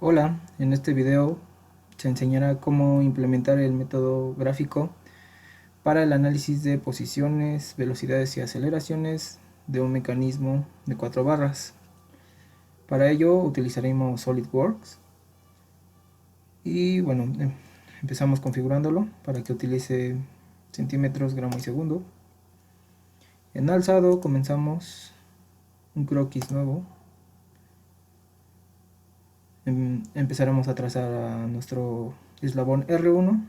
Hola, en este video se enseñará cómo implementar el método gráfico para el análisis de posiciones, velocidades y aceleraciones de un mecanismo de 4 barras. Para ello utilizaremos SolidWorks y bueno, empezamos configurándolo para que utilice centímetros, gramo y segundo. En alzado comenzamos un croquis nuevo. Empezaremos a trazar a nuestro eslabón R1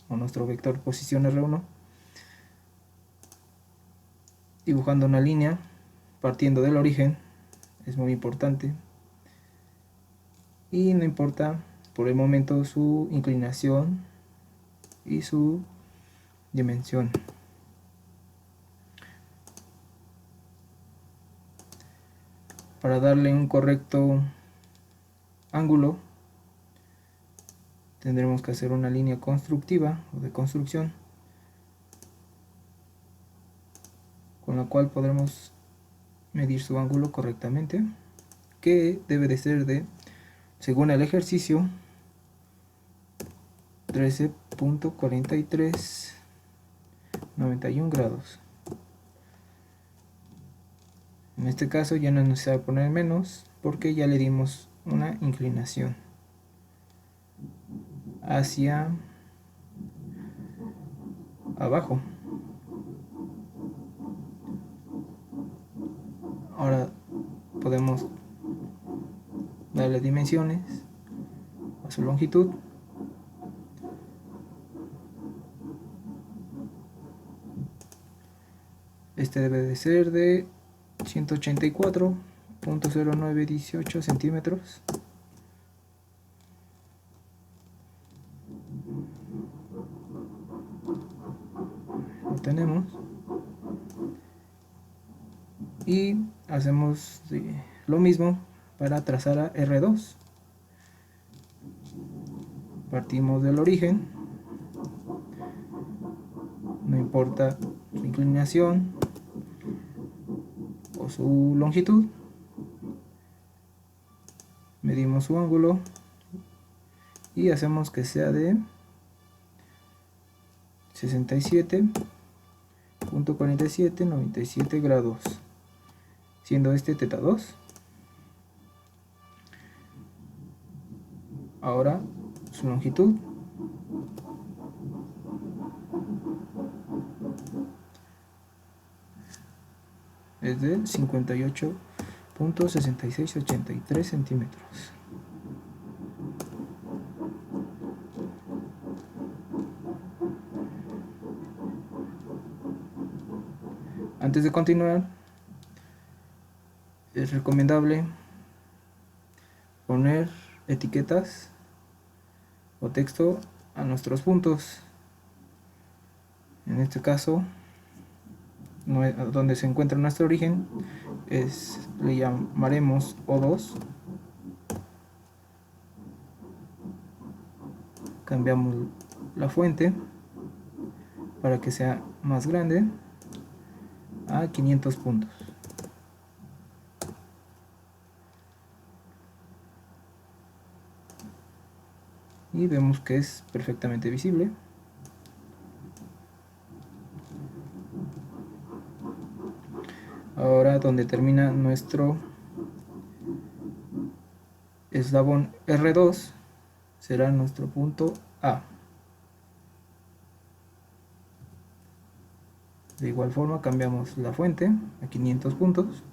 o nuestro vector posición R1, dibujando una línea partiendo del origen. Es muy importante y no importa por el momento su inclinación y su dimensión. Para darle un correcto ángulo tendremos que hacer una línea constructiva o de construcción, con la cual podremos medir su ángulo correctamente, que debe de ser de, según el ejercicio, 13.4391 grados. En este caso ya no es necesario poner menos porque ya le dimos una inclinación hacia abajo. Ahora podemos darle dimensiones a su longitud. Este debe de ser de 184.0918 centímetros. Lo tenemos. Y hacemos lo mismo para trazar a R2. Partimos del origen, no importa su inclinación o su longitud, medimos su ángulo y hacemos que sea de 67.4797 grados, siendo este teta 2. Ahora su longitud es de 58.6683 centímetros. Antes de continuar, es recomendable poner etiquetas o texto a nuestros puntos. En este caso, donde se encuentra nuestro origen, le llamaremos O2. Cambiamos la fuente para que sea más grande a 500 puntos. Y vemos que es perfectamente visible. Ahora, donde termina nuestro eslabón R2 será nuestro punto A. De igual forma cambiamos la fuente a 500 puntos.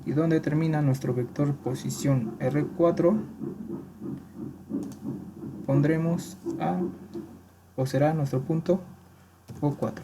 Y donde termina nuestro vector posición R4 pondremos A, o será nuestro punto O4.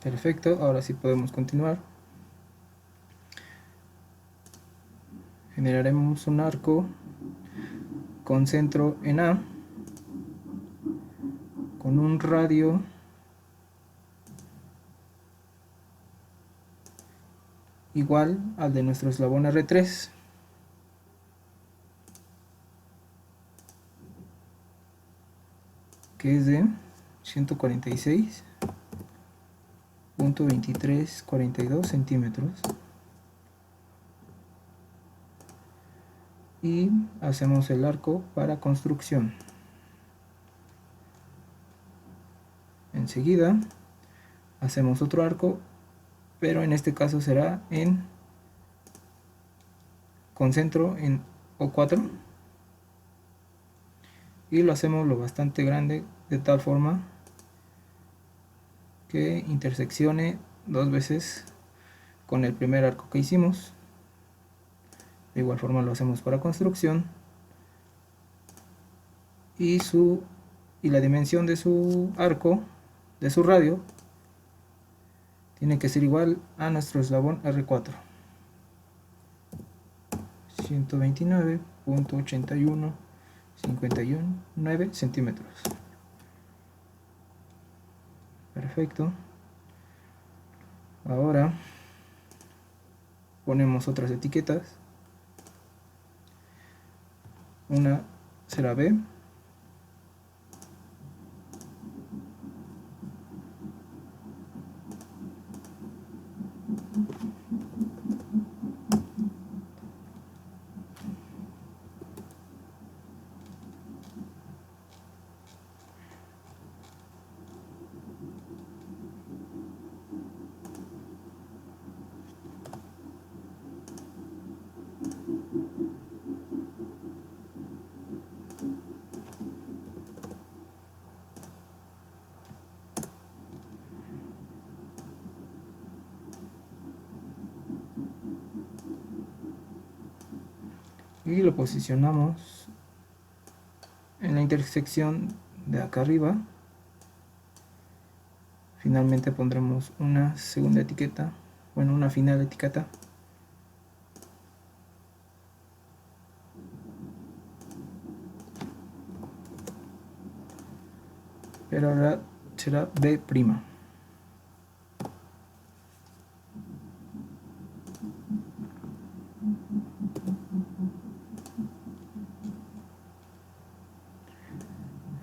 Perfecto, ahora sí podemos continuar. Generaremos un arco con centro en A, con un radio igual al de nuestro eslabón R3, que es de 146.2342 centímetros, y hacemos el arco para construcción. Enseguida hacemos otro arco, pero en este caso será con centro en O4, y lo hacemos lo bastante grande, de tal forma que interseccione dos veces con el primer arco que hicimos. De igual forma lo hacemos para construcción, y la dimensión de su arco, de su radio, tiene que ser igual a nuestro eslabón R4, 129.81519 centímetros. Perfecto. Ahora ponemos otras etiquetas. Una será B, y lo posicionamos en la intersección de acá arriba. Finalmente pondremos una segunda etiqueta, bueno, una final etiqueta. Pero ahora será B'.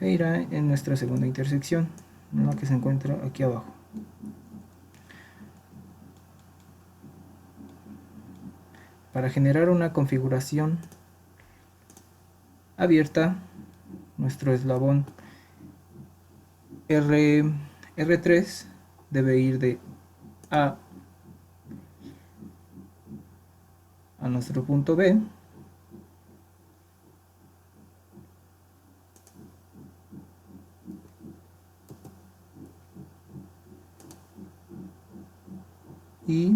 E irá en nuestra segunda intersección, en la que se encuentra aquí abajo. Para generar una configuración abierta, nuestro eslabón R3 debe ir de A a nuestro punto B, y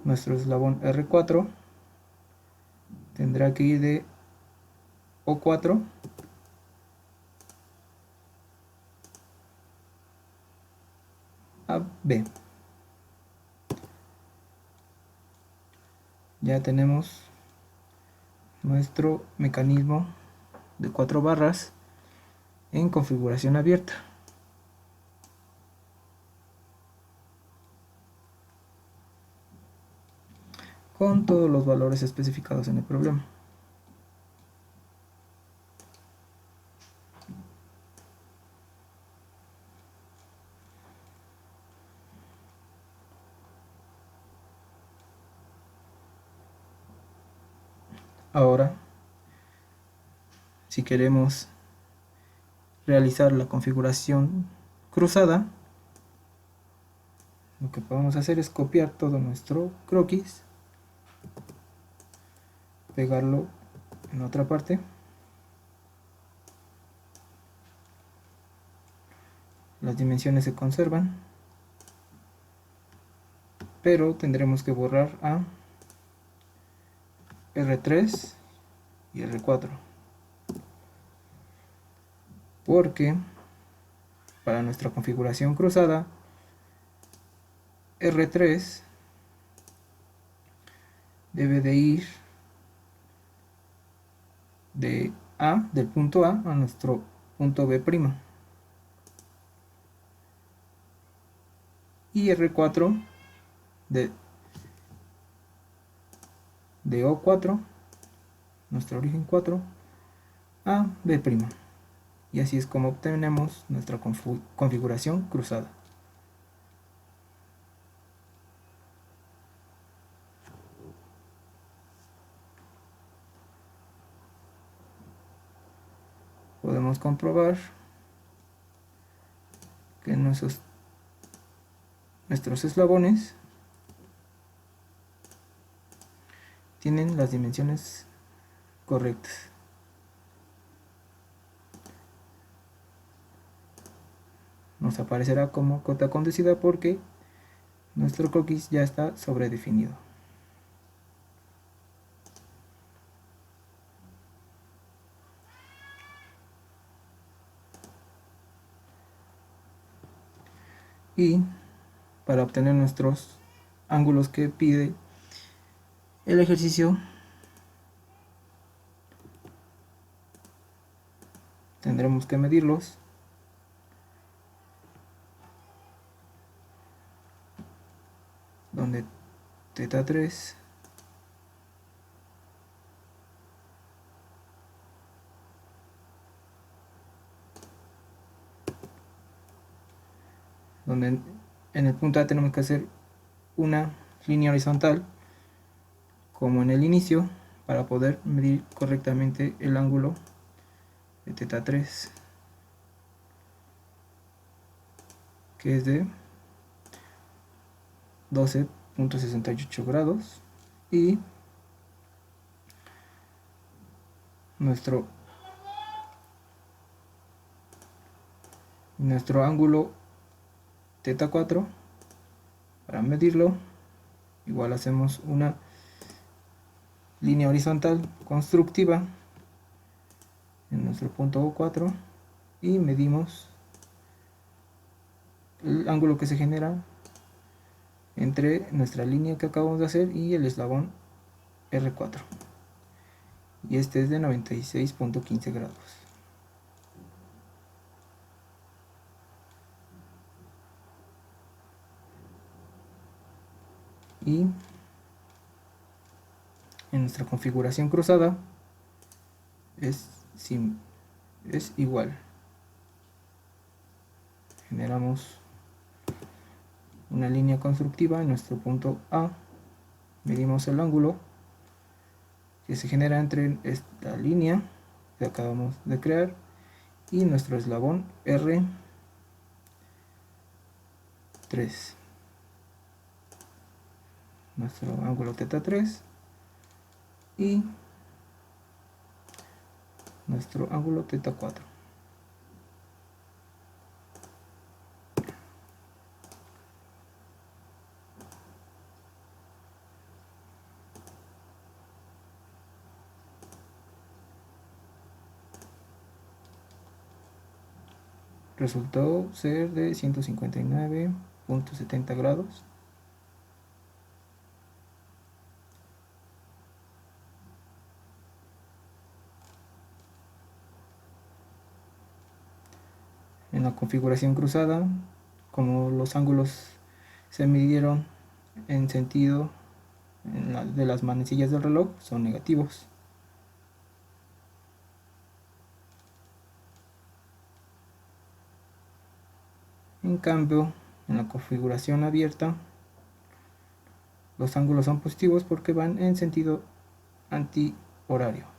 nuestro eslabón R4 tendrá que ir de O4 a B. Ya tenemos nuestro mecanismo de 4 barras en configuración abierta. Con todos los valores especificados en el problema. Ahora, si queremos realizar la configuración cruzada, lo que podemos hacer es copiar todo nuestro croquis, pegarlo en otra parte, las dimensiones se conservan, pero tendremos que borrar a R3 y R4, porque para nuestra configuración cruzada, R3 debe de ir del punto A a nuestro punto B'. Y R4 de O4, nuestro origen 4, a B'. Y así es como obtenemos nuestra configuración cruzada. Podemos comprobar que nuestros eslabones tienen las dimensiones correctas. Nos aparecerá como cota conducida porque nuestro croquis ya está sobredefinido. Y para obtener nuestros ángulos que pide el ejercicio, tendremos que medirlos donde θ3 donde en el punto A tenemos que hacer una línea horizontal como en el inicio para poder medir correctamente el ángulo de θ3, que es de 12.68 grados, y nuestro ángulo θ4. Para medirlo, igual hacemos una línea horizontal constructiva en nuestro punto O4 y medimos el ángulo que se genera entre nuestra línea que acabamos de hacer y el eslabón R4, y este es de 96.15 grados. Y en nuestra configuración cruzada es igual. Generamos una línea constructiva en nuestro punto A, medimos el ángulo que se genera entre esta línea que acabamos de crear y nuestro eslabón R3, nuestro ángulo θ3 y nuestro ángulo θ4. Resultó ser de 159.70 grados. En la configuración cruzada, como los ángulos se midieron en sentido de las manecillas del reloj, son negativos. En cambio, en la configuración abierta, los ángulos son positivos porque van en sentido antihorario.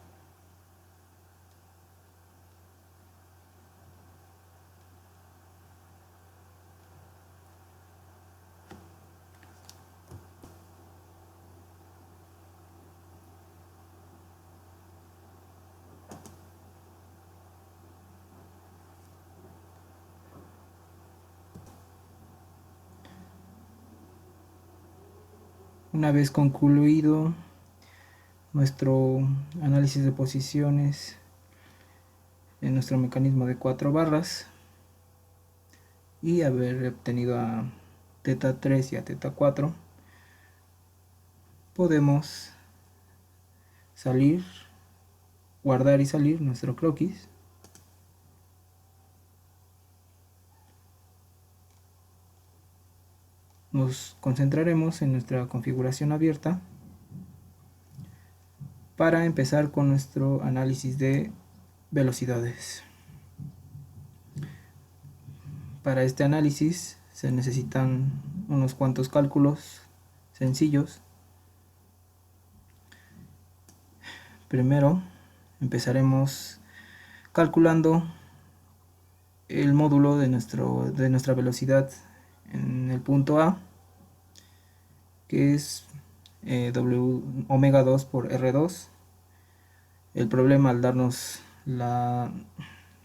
Una vez concluido nuestro análisis de posiciones en nuestro mecanismo de 4 barras y haber obtenido a θ3 y a θ4, podemos salir, guardar y salir nuestro croquis. Nos concentraremos en nuestra configuración abierta para empezar con nuestro análisis de velocidades. Para este análisis se necesitan unos cuantos cálculos sencillos. Primero empezaremos calculando el módulo de nuestra velocidad en el punto A, que es W omega 2 por R2. El problema, al darnos la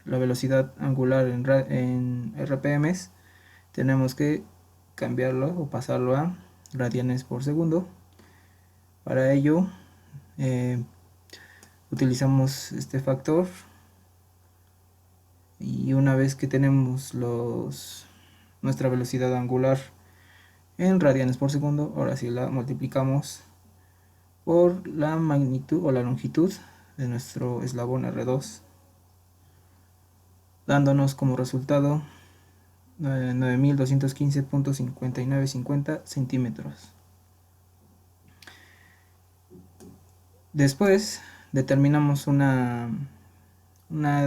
velocidad angular en RPMs, tenemos que cambiarlo o pasarlo a radianes por segundo. Para ello utilizamos este factor, y una vez que tenemos nuestra velocidad angular en radianes por segundo, ahora sí la multiplicamos por la magnitud o la longitud de nuestro eslabón R2, dándonos como resultado 9215.5950 centímetros. Después determinamos una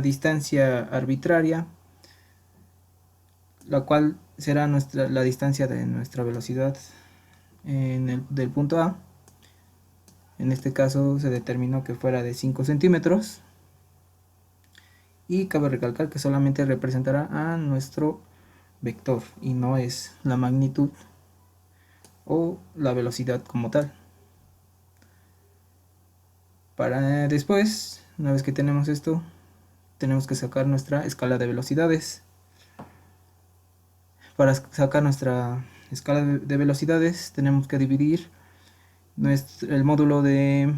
distancia arbitraria, la cual será la distancia de nuestra velocidad del punto A. En este caso se determinó que fuera de 5 centímetros, y cabe recalcar que solamente representará a nuestro vector y no es la magnitud o la velocidad como tal. Para después, una vez que tenemos esto, tenemos que sacar nuestra escala de velocidades. Para sacar nuestra escala de velocidades tenemos que dividir el módulo de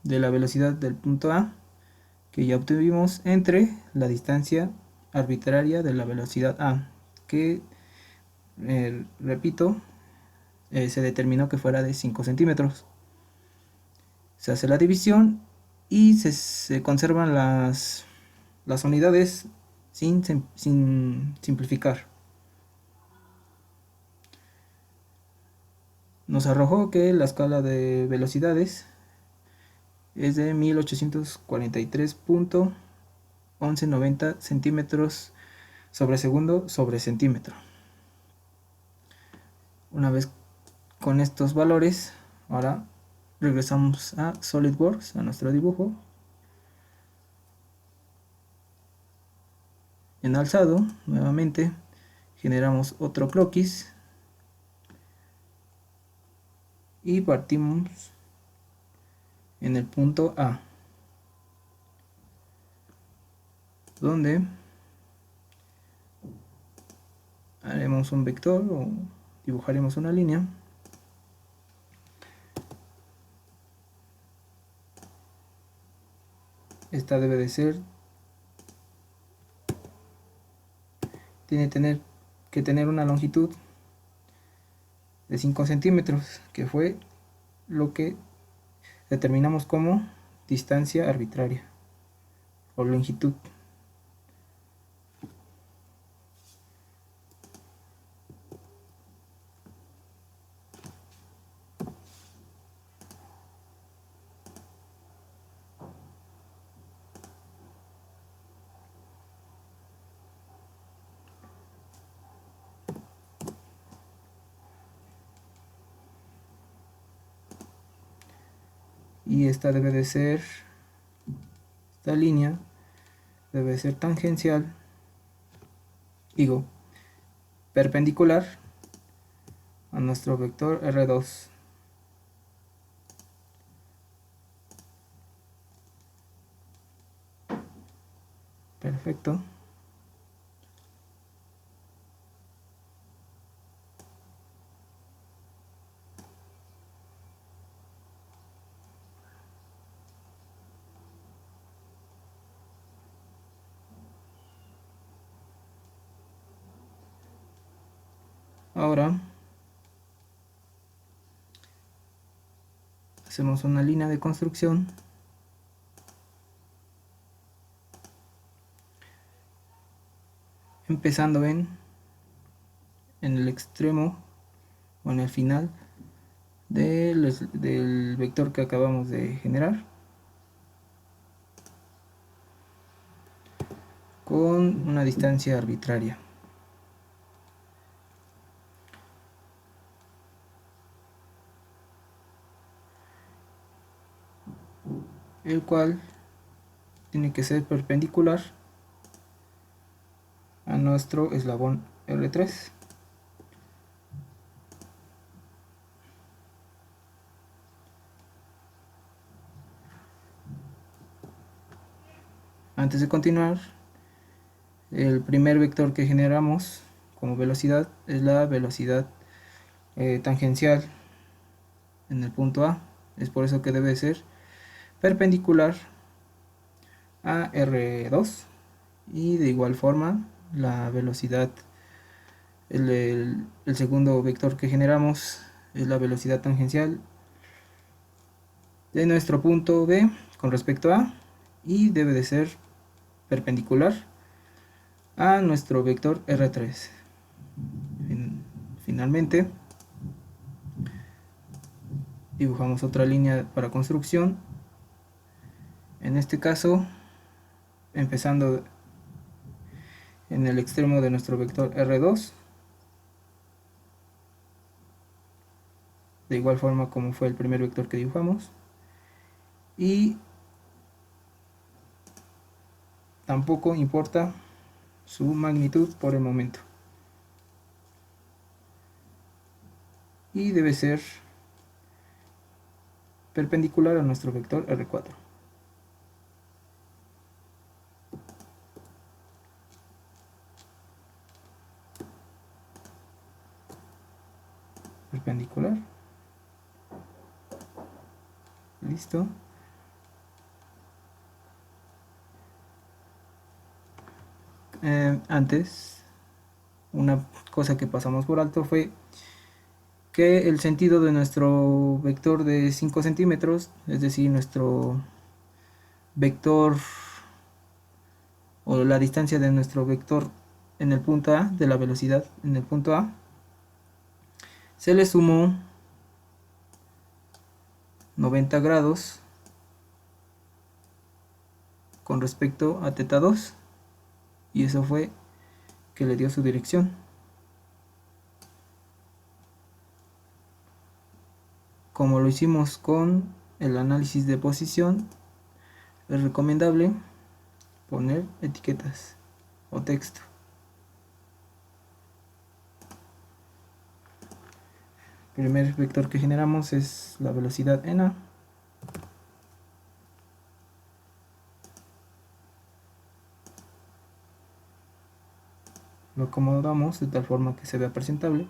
la velocidad del punto A, que ya obtuvimos, entre la distancia arbitraria de la velocidad A, que repito, se determinó que fuera de 5 centímetros. Se hace la división y se conservan las unidades sin simplificar. Nos arrojó que la escala de velocidades es de 1843.1190 centímetros sobre segundo sobre centímetro. Una vez con estos valores, ahora regresamos a SolidWorks, a nuestro dibujo. En alzado, nuevamente generamos otro croquis y partimos en el punto A, donde haremos un vector o dibujaremos una línea. Esta debe de ser, tiene que tener una longitud de 5 centímetros, que fue lo que determinamos como distancia arbitraria o longitud. Y esta línea debe ser tangencial, perpendicular a nuestro vector R2. Perfecto. Ahora hacemos una línea de construcción empezando en el extremo o en el final del vector que acabamos de generar, con una distancia arbitraria, el cual tiene que ser perpendicular a nuestro eslabón R3. Antes de continuar, el primer vector que generamos como velocidad es la velocidad tangencial en el punto A. Es por eso que debe ser perpendicular a R2, y de igual forma la velocidad, el segundo vector que generamos es la velocidad tangencial de nuestro punto B con respecto a, y debe de ser perpendicular a nuestro vector R3. Finalmente dibujamos otra línea para construcción, en este caso empezando en el extremo de nuestro vector R2, de igual forma como fue el primer vector que dibujamos, y tampoco importa su magnitud por el momento, y debe ser perpendicular a nuestro vector R4. Perpendicular, listo. Antes, una cosa que pasamos por alto fue que el sentido de nuestro vector de 5 centímetros, es decir, nuestro vector o la distancia de nuestro vector en el punto A, de la velocidad en el punto A, se le sumó 90 grados con respecto a θ2, y eso fue que le dio su dirección. Como lo hicimos con el análisis de posición, es recomendable poner etiquetas o texto. El primer vector que generamos es la velocidad en A. Lo acomodamos de tal forma que se vea presentable.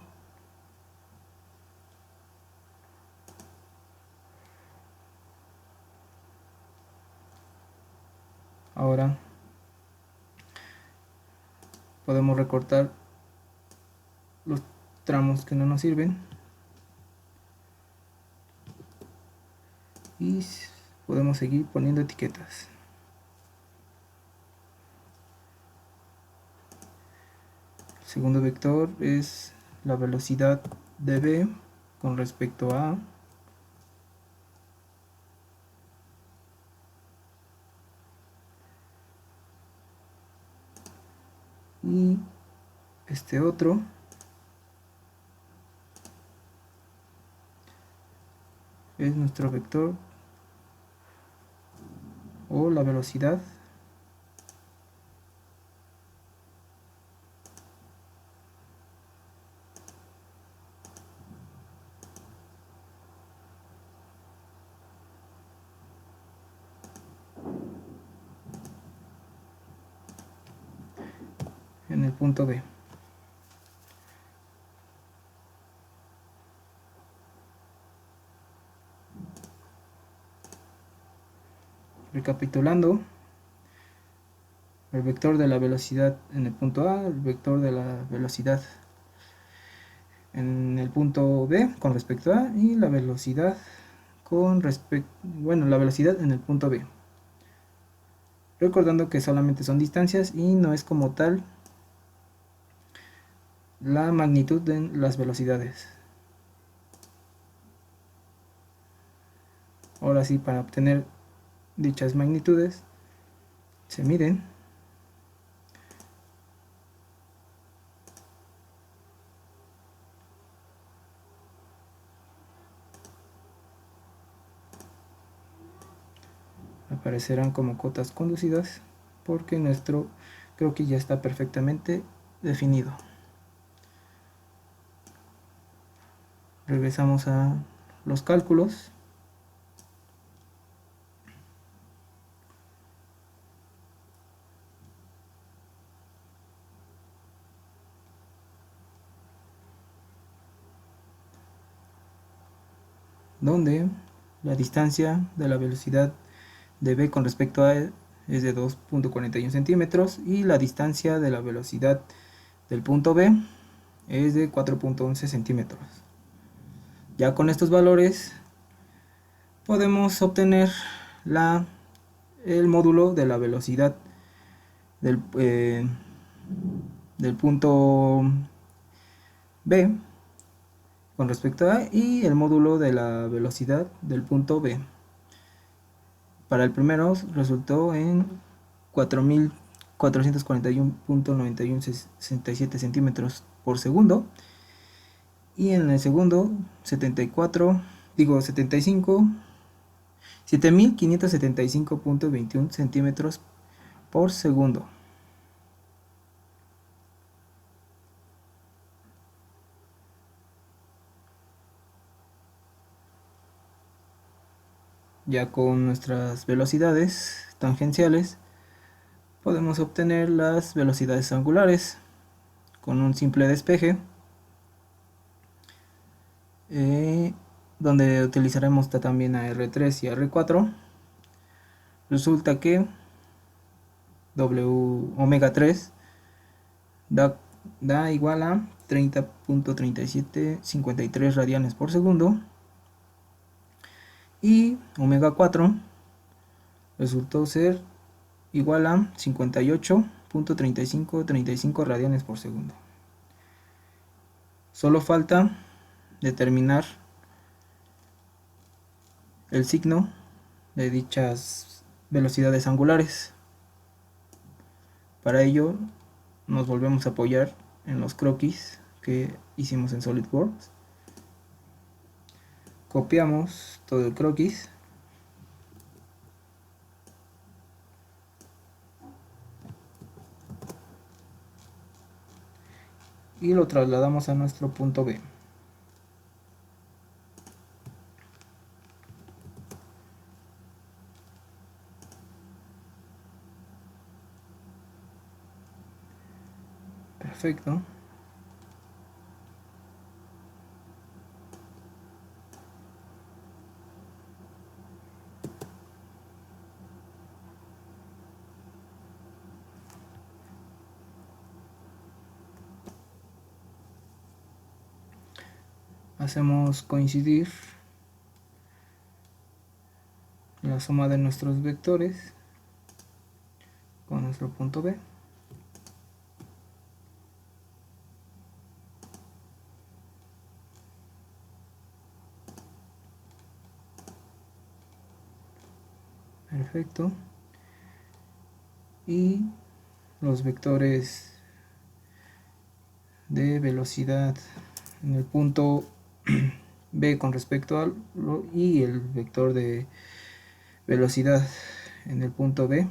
Ahora podemos recortar los tramos que no nos sirven y podemos seguir poniendo etiquetas. El segundo vector es la velocidad de B con respecto a y este otro es nuestro vector o la velocidad en el punto B. Recapitulando, el vector de la velocidad en el punto A, el vector de la velocidad en el punto B con respecto a, y la velocidad la velocidad en el punto B. Recordando que solamente son distancias y no es como tal la magnitud de las velocidades. Ahora sí, para obtener dichas magnitudes se miden aparecerán como cotas conducidas porque nuestro croquis ya está perfectamente definido. Regresamos a los cálculos. Donde la distancia de la velocidad de B con respecto a E es de 2.41 centímetros y la distancia de la velocidad del punto B es de 4.11 centímetros. Ya con estos valores podemos obtener el módulo de la velocidad del punto B con respecto a y el módulo de la velocidad del punto B. Para el primero resultó en 4.441.9167 centímetros por segundo y en el segundo 7.575.21 centímetros por segundo. Ya con nuestras velocidades tangenciales podemos obtener las velocidades angulares con un simple despeje, donde utilizaremos también a R3 y a R4. Resulta que omega 3 da igual a 30.3753 radianes por segundo y omega 4 resultó ser igual a 58.3535 radianes por segundo. Solo falta determinar el signo de dichas velocidades angulares. Para ello nos volvemos a apoyar en los croquis que hicimos en SolidWorks. Copiamos todo el croquis y lo trasladamos a nuestro punto B. Perfecto. Hacemos coincidir la suma de nuestros vectores con nuestro punto B. Perfecto. Y los vectores de velocidad en el punto B con respecto al y el vector de velocidad en el punto B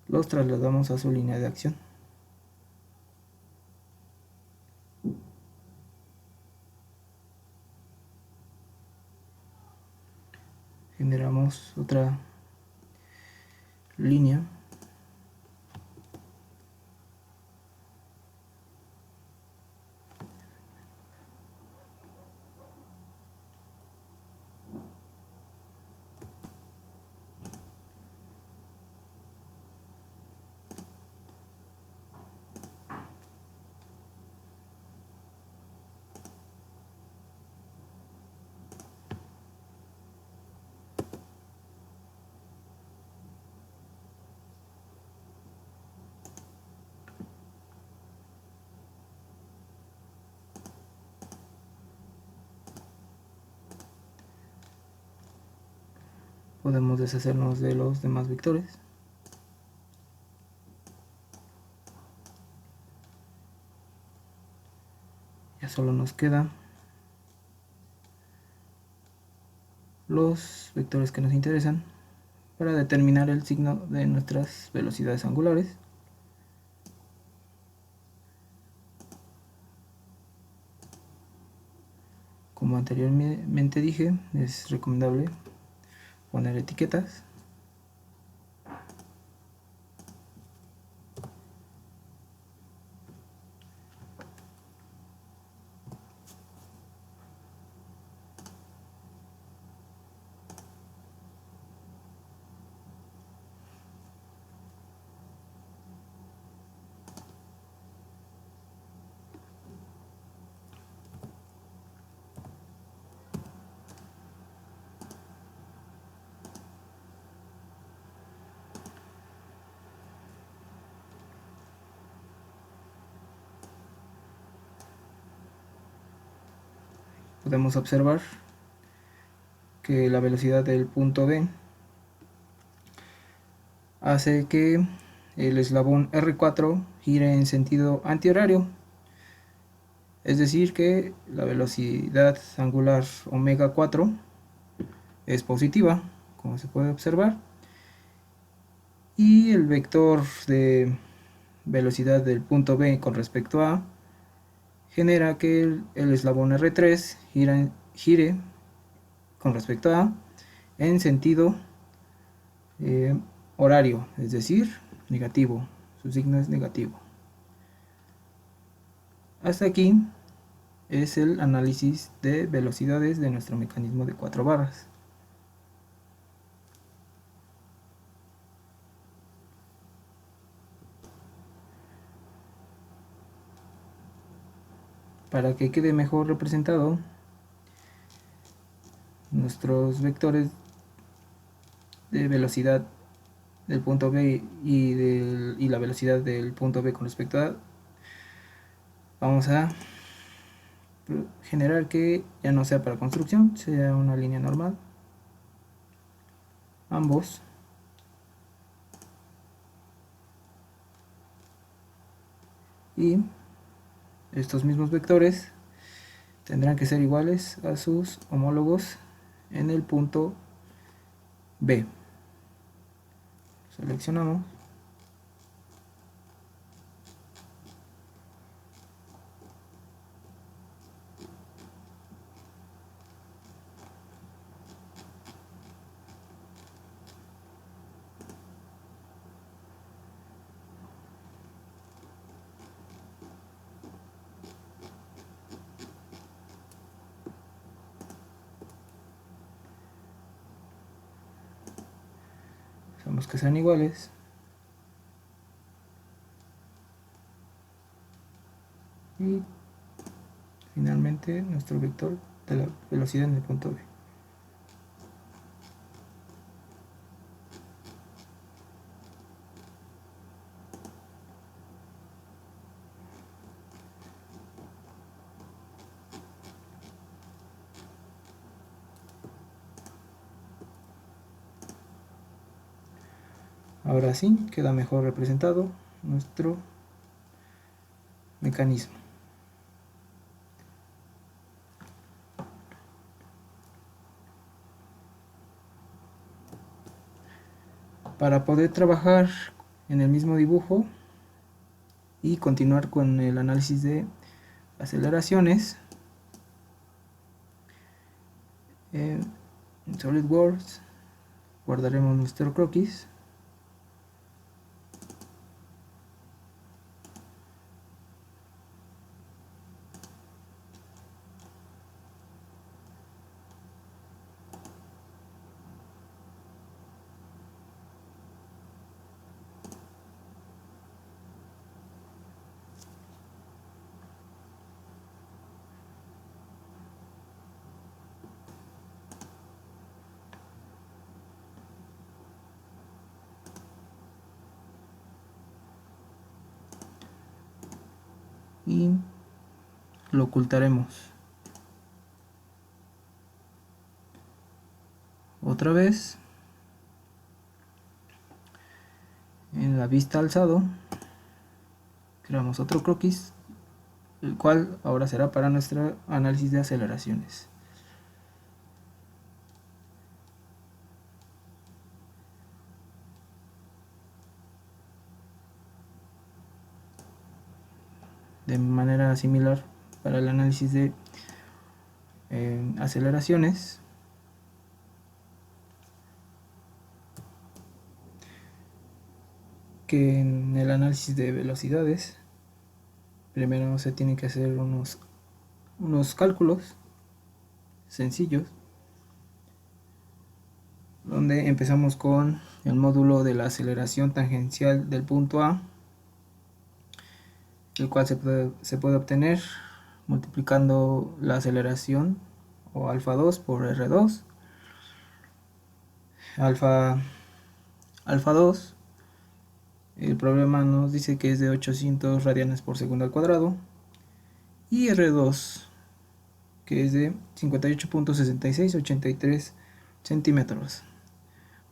los trasladamos a su línea de acción. Generamos otra línea podemos deshacernos de los demás vectores. Ya solo nos quedan los vectores que nos interesan para determinar el signo de nuestras velocidades angulares. Como anteriormente dije, es recomendable poner etiquetas. Podemos observar que la velocidad del punto B hace que el eslabón R4 gire en sentido antihorario, es decir que la velocidad angular omega 4 es positiva, como se puede observar, y el vector de velocidad del punto B con respecto a genera que el eslabón R3 gire con respecto a en sentido horario, es decir, negativo. Su signo es negativo. Hasta aquí es el análisis de velocidades de nuestro mecanismo de 4 barras. Para que quede mejor representado nuestros vectores de velocidad del punto B y la velocidad del punto B con respecto a, vamos a generar que ya no sea para construcción, sea una línea normal, ambos, y estos mismos vectores tendrán que ser iguales a sus homólogos en el punto B. Seleccionamos hacemos que sean iguales y finalmente nuestro vector de la velocidad en el punto B. Ahora sí queda mejor representado nuestro mecanismo. Para poder trabajar en el mismo dibujo y continuar con el análisis de aceleraciones en SolidWorks, guardaremos nuestro croquis. Y lo ocultaremos otra vez en la vista alzado creamos otro croquis, el cual ahora será para nuestro análisis de aceleraciones. De manera similar para el análisis de aceleraciones, que en el análisis de velocidades primero se tienen que hacer unos cálculos sencillos, donde empezamos con el módulo de la aceleración tangencial del punto A, el cual se puede obtener multiplicando la aceleración o alfa 2 por R2. Alfa 2, el problema nos dice que es de 800 radianes por segundo al cuadrado, y R2, que es de 58.6683 centímetros.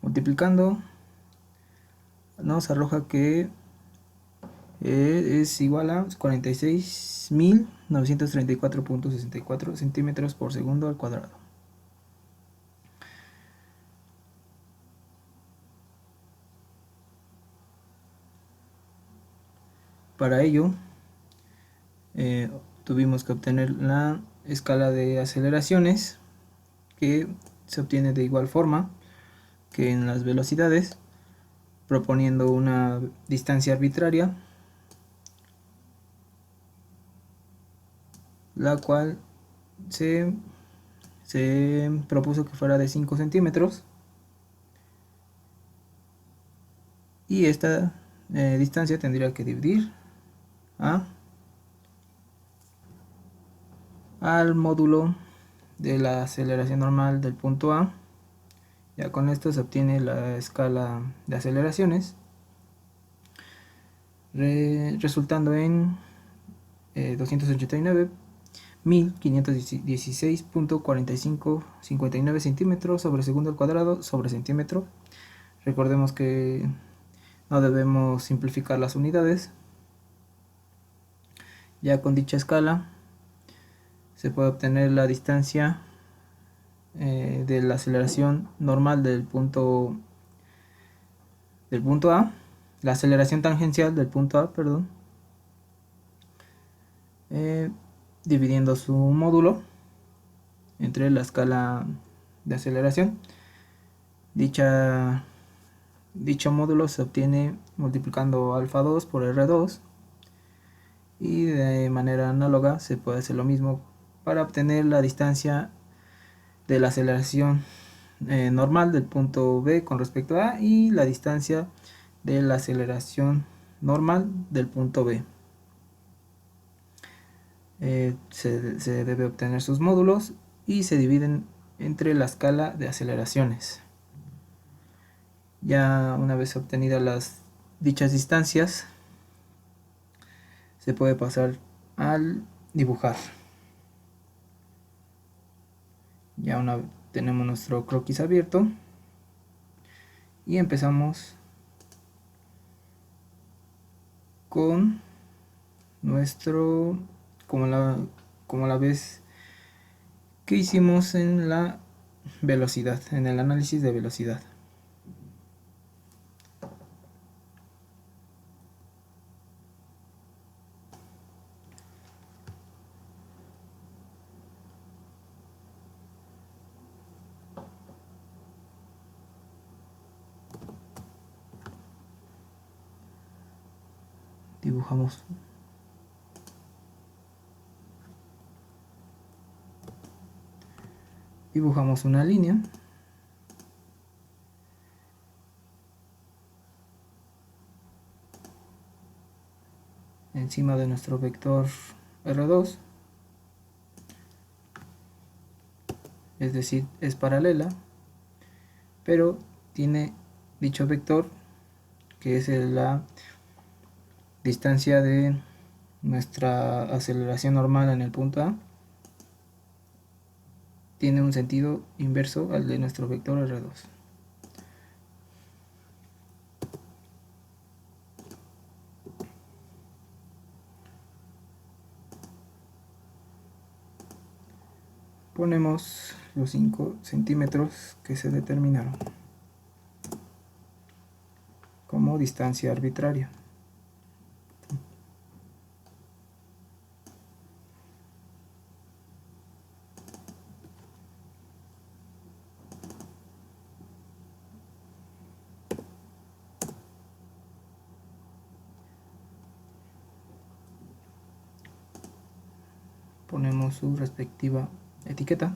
Multiplicando nos arroja que es igual a 46.934.64 centímetros por segundo al cuadrado. Para ello tuvimos que obtener la escala de aceleraciones, que se obtiene de igual forma que en las velocidades, proponiendo una distancia arbitraria, la cual se propuso que fuera de 5 centímetros, y esta distancia tendría que dividir al módulo de la aceleración normal del punto A. Ya con esto se obtiene la escala de aceleraciones, resultando en 289.516.4559 centímetros sobre segundo al cuadrado sobre centímetro. Recordemos que no debemos simplificar las unidades. Ya con dicha escala se puede obtener la distancia de la aceleración normal del punto A, la aceleración tangencial del punto A, perdón, dividiendo su módulo entre la escala de aceleración. Dicho módulo se obtiene multiplicando alfa 2 por R2, y de manera análoga se puede hacer lo mismo para obtener la distancia de la aceleración normal del punto B con respecto a A, y la distancia de la aceleración normal del punto B. Se debe obtener sus módulos y se dividen entre la escala de aceleraciones. Ya una vez obtenidas dichas distancias, se puede pasar al dibujar. Ya tenemos nuestro croquis abierto y empezamos con nuestro, como la vez que hicimos en la velocidad, en el análisis de velocidad. Dibujamos una línea encima de nuestro vector R2, es decir, es paralela, pero tiene dicho vector, que es la distancia de nuestra aceleración normal en el punto A, tiene un sentido inverso al de nuestro vector R2. ponemos los 5 centímetros que se determinaron como distancia arbitraria. Ponemos su respectiva etiqueta.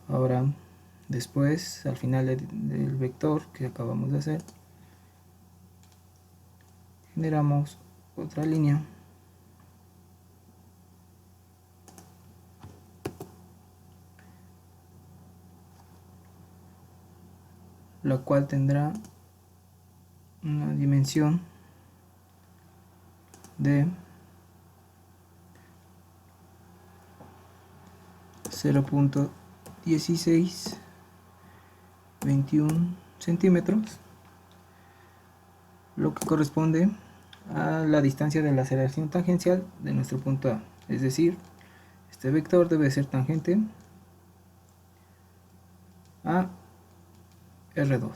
Ahora, después, al final del vector que acabamos de hacer, generamos otra línea la cual tendrá una dimensión de 0.1621 centímetros, lo que corresponde a la distancia de la aceleración tangencial de nuestro punto A. Es decir, este vector debe ser tangente a R2.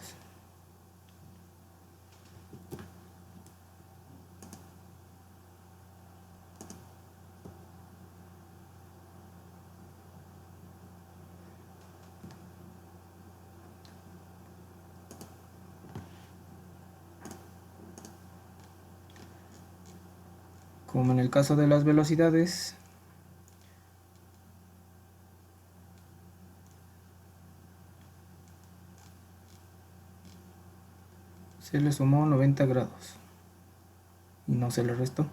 Como en el caso de las velocidades, se le sumó 90 grados y no se le restó.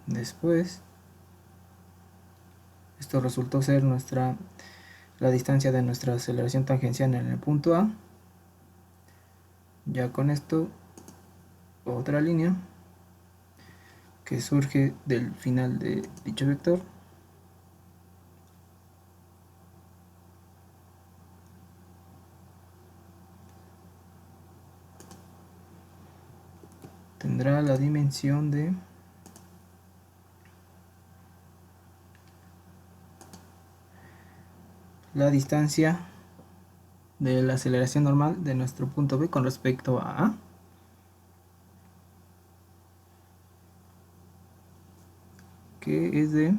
Después, esto resultó ser la distancia de nuestra aceleración tangencial en el punto A. Ya con esto, otra línea que surge del final de dicho vector tendrá la dimensión de la distancia de la aceleración normal de nuestro punto B con respecto a A, que es de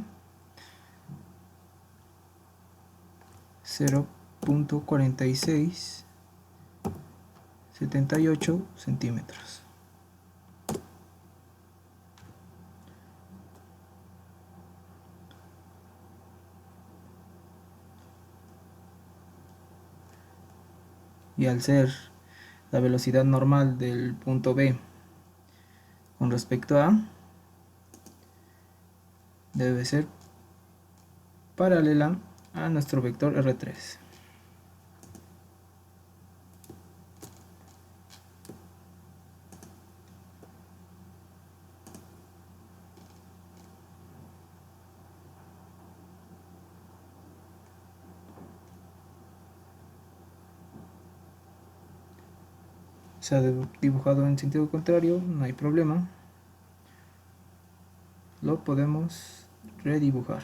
0.4678 centímetros. Y al ser la velocidad normal del punto B con respecto a A, debe ser paralela a nuestro vector R3. Se ha dibujado en sentido contrario, no hay problema. Lo podemos redibujar.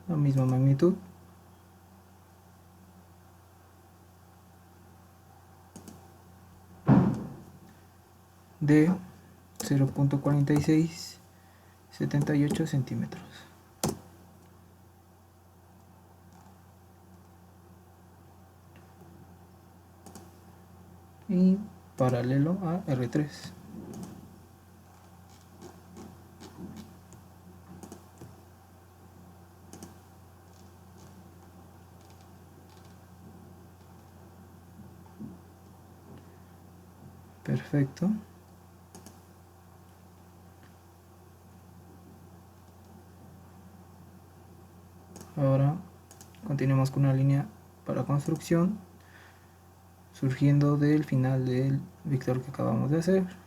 La misma magnitud. De 0.4678 centímetros. Y paralelo a R3. Perfecto. Ahora continuemos con una línea para construcción surgiendo del final del vector que acabamos de hacer.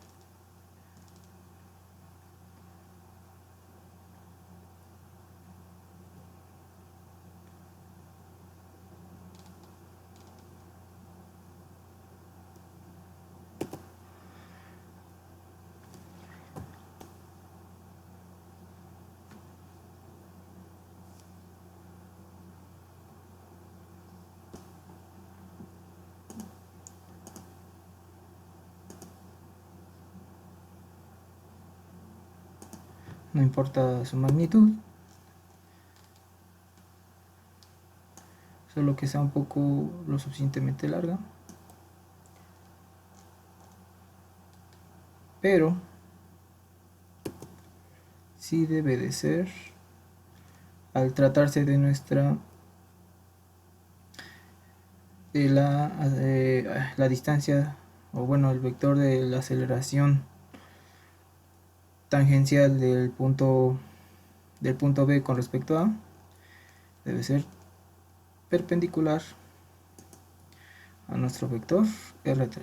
No importa su magnitud, solo que sea un poco lo suficientemente larga, pero sí debe de ser, al tratarse de nuestra de la distancia, o bueno, el vector de la aceleración tangencial del punto B con respecto a, debe ser perpendicular a nuestro vector R3.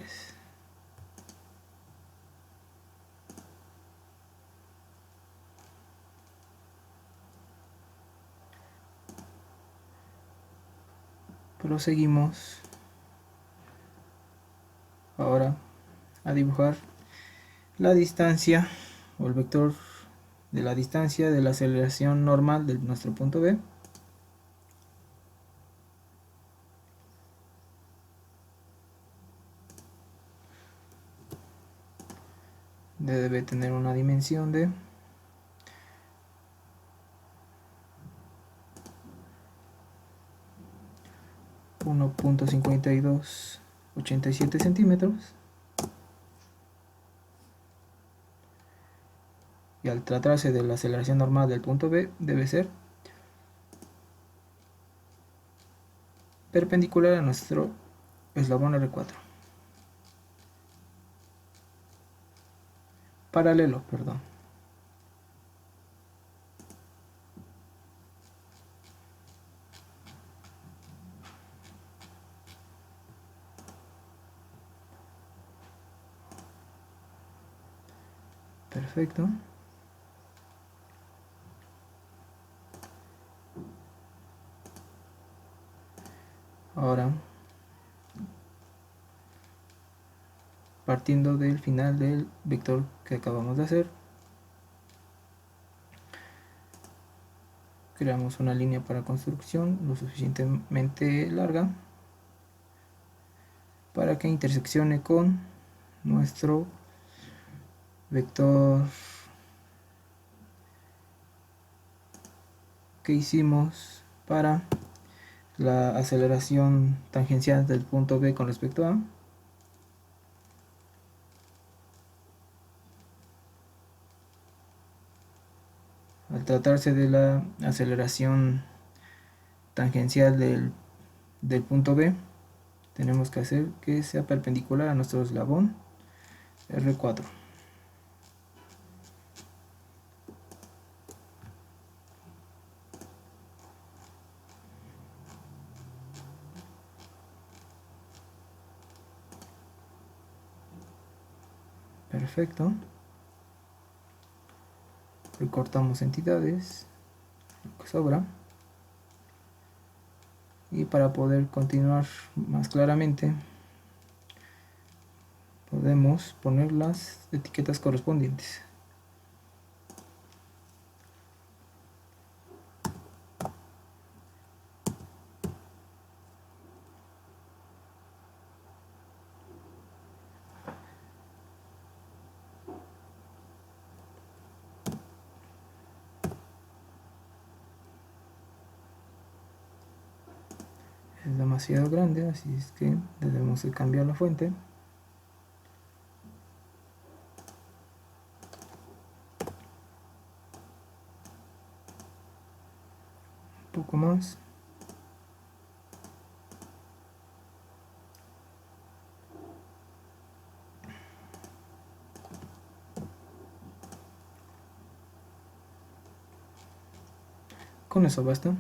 Proseguimos ahora a dibujar la distancia o el vector de la distancia de la aceleración normal de nuestro punto B. Debe tener una dimensión de 1.5287 centímetros, y al tratarse de la aceleración normal del punto B debe ser perpendicular a nuestro eslabón R4. Paralelo, perdón. Perfecto. Ahora, partiendo del final del vector que acabamos de hacer, creamos una línea para construcción lo suficientemente larga para que interseccione con nuestro vector que hicimos para la aceleración tangencial del punto B con respecto a. Al tratarse de la aceleración tangencial del punto B, tenemos que hacer que sea perpendicular a nuestro eslabón R4. Perfecto. Recortamos entidades, lo que sobra. Y para poder continuar más claramente, podemos poner las etiquetas correspondientes. Es demasiado grande, así es que debemos de cambiar la fuente. Un poco más. Con eso basta.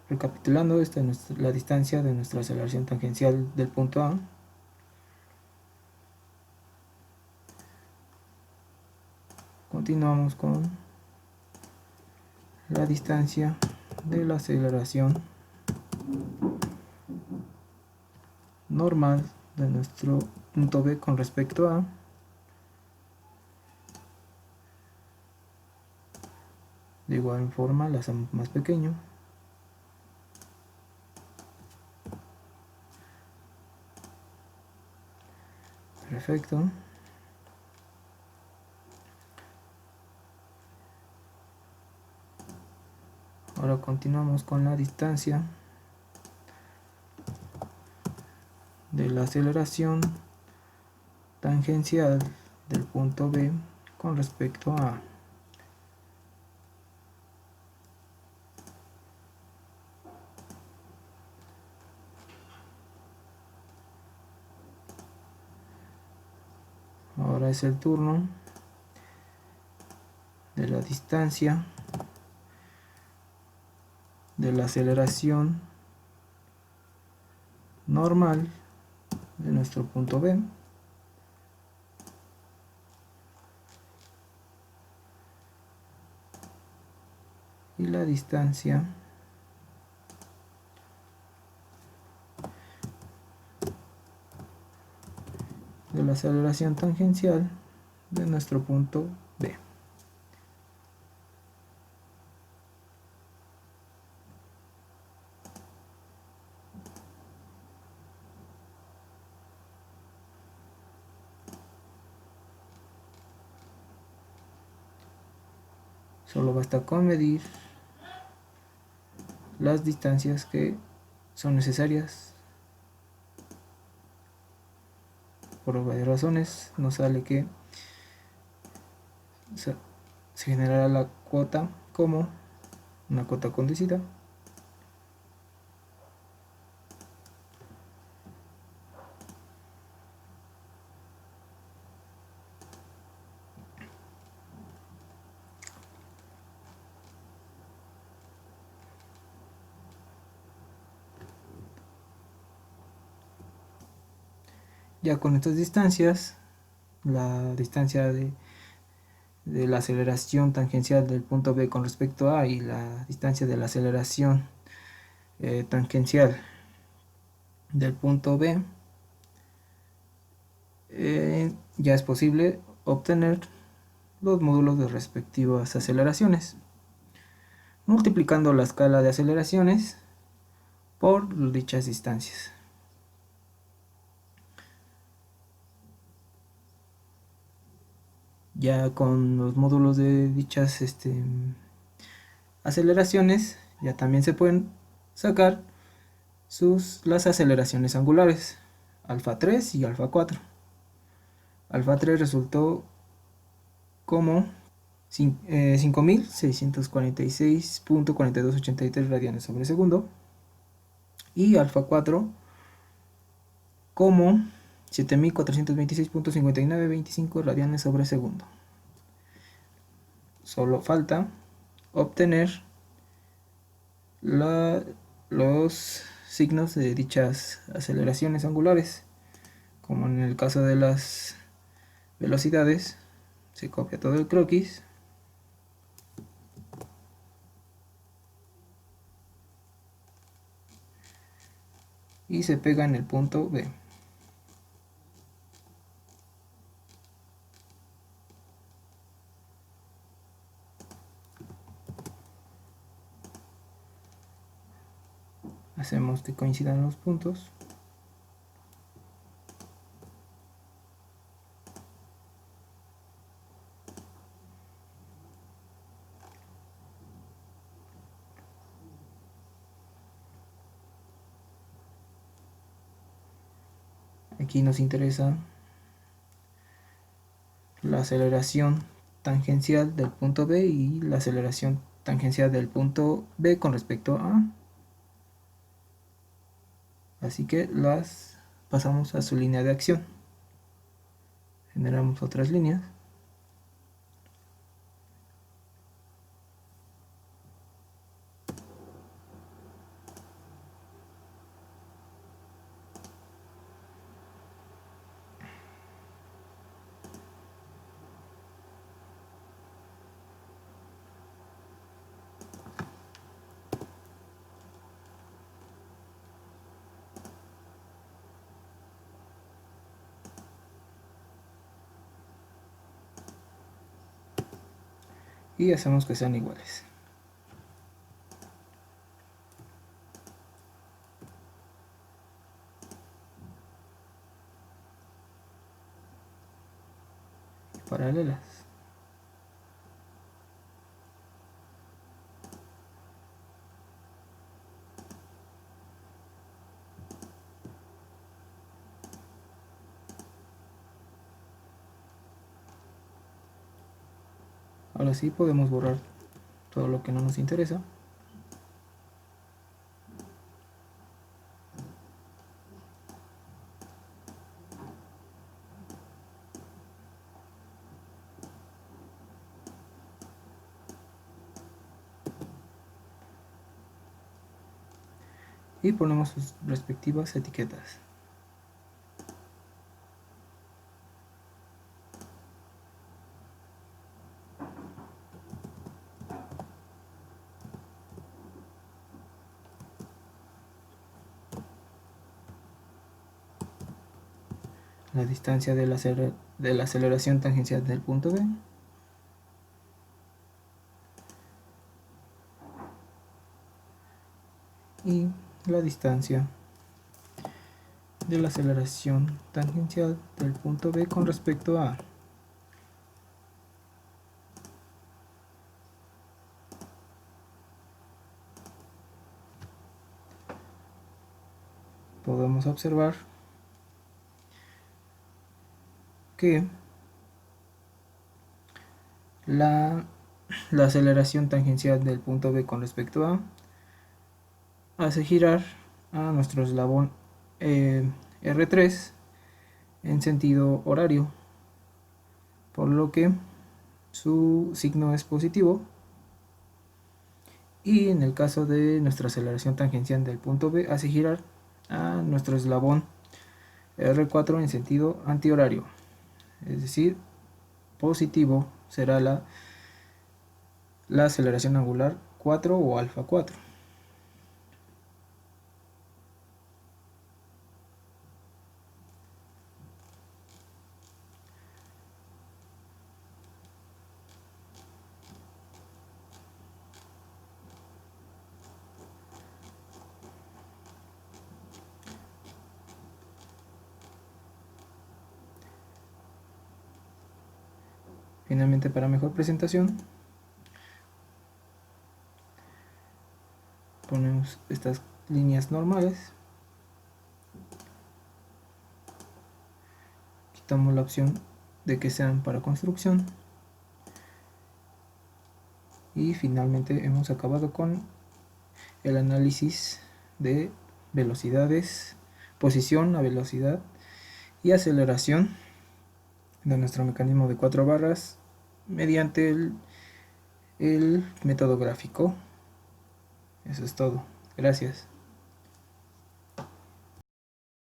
Recapitulando, esta es la distancia de nuestra aceleración tangencial del punto A. Continuamos con la distancia de la aceleración normal de nuestro punto B con respecto a. De igual forma la hacemos más pequeño. Perfecto. Ahora continuamos con la distancia de la aceleración tangencial del punto B con respecto a. Ahora es el turno de la distancia de la aceleración normal de nuestro punto B y la distancia de la aceleración tangencial de nuestro punto B. Solo basta con medir las distancias que son necesarias. Por varias razones nos sale que se generará la cuota como una cuota conducida. Ya con estas distancias, la distancia de la aceleración tangencial del punto B con respecto a y la distancia de la aceleración tangencial del punto B, ya es posible obtener los módulos de respectivas aceleraciones, multiplicando la escala de aceleraciones por dichas distancias. Ya con los módulos de dichas aceleraciones, ya también se pueden sacar las aceleraciones angulares, alfa 3 y alfa 4. Alfa 3 resultó como 5646.4283 radianes sobre segundo y alfa 4 como 7426.5925 radianes sobre segundo. Solo falta obtener los signos de dichas aceleraciones angulares, como en el caso de las velocidades. Se copia todo el croquis y se pega en el punto B. Hacemos que coincidan los puntos. Aquí nos interesa la aceleración tangencial del punto B y la aceleración tangencial del punto B con respecto a. Así que las pasamos a su línea de acción. Generamos otras líneas. Y hacemos que sean iguales. Paralelas. Ahora sí podemos borrar todo lo que no nos interesa. Y ponemos sus respectivas etiquetas. La distancia de la aceleración tangencial del punto B. Y la distancia de la aceleración tangencial del punto B con respecto a A. Podemos observar que la aceleración tangencial del punto B con respecto a hace girar a nuestro eslabón R3 en sentido horario, por lo que su signo es positivo. Y en el caso de nuestra aceleración tangencial del punto B hace girar a nuestro eslabón R4 en sentido antihorario, es decir, positivo será la aceleración angular 4 o alfa 4. Finalmente, para mejor presentación, ponemos estas líneas normales, quitamos la opción de que sean para construcción y finalmente hemos acabado con el análisis de velocidades, posición a velocidad y aceleración de nuestro mecanismo de 4 barras mediante el método gráfico. Eso es todo. Gracias.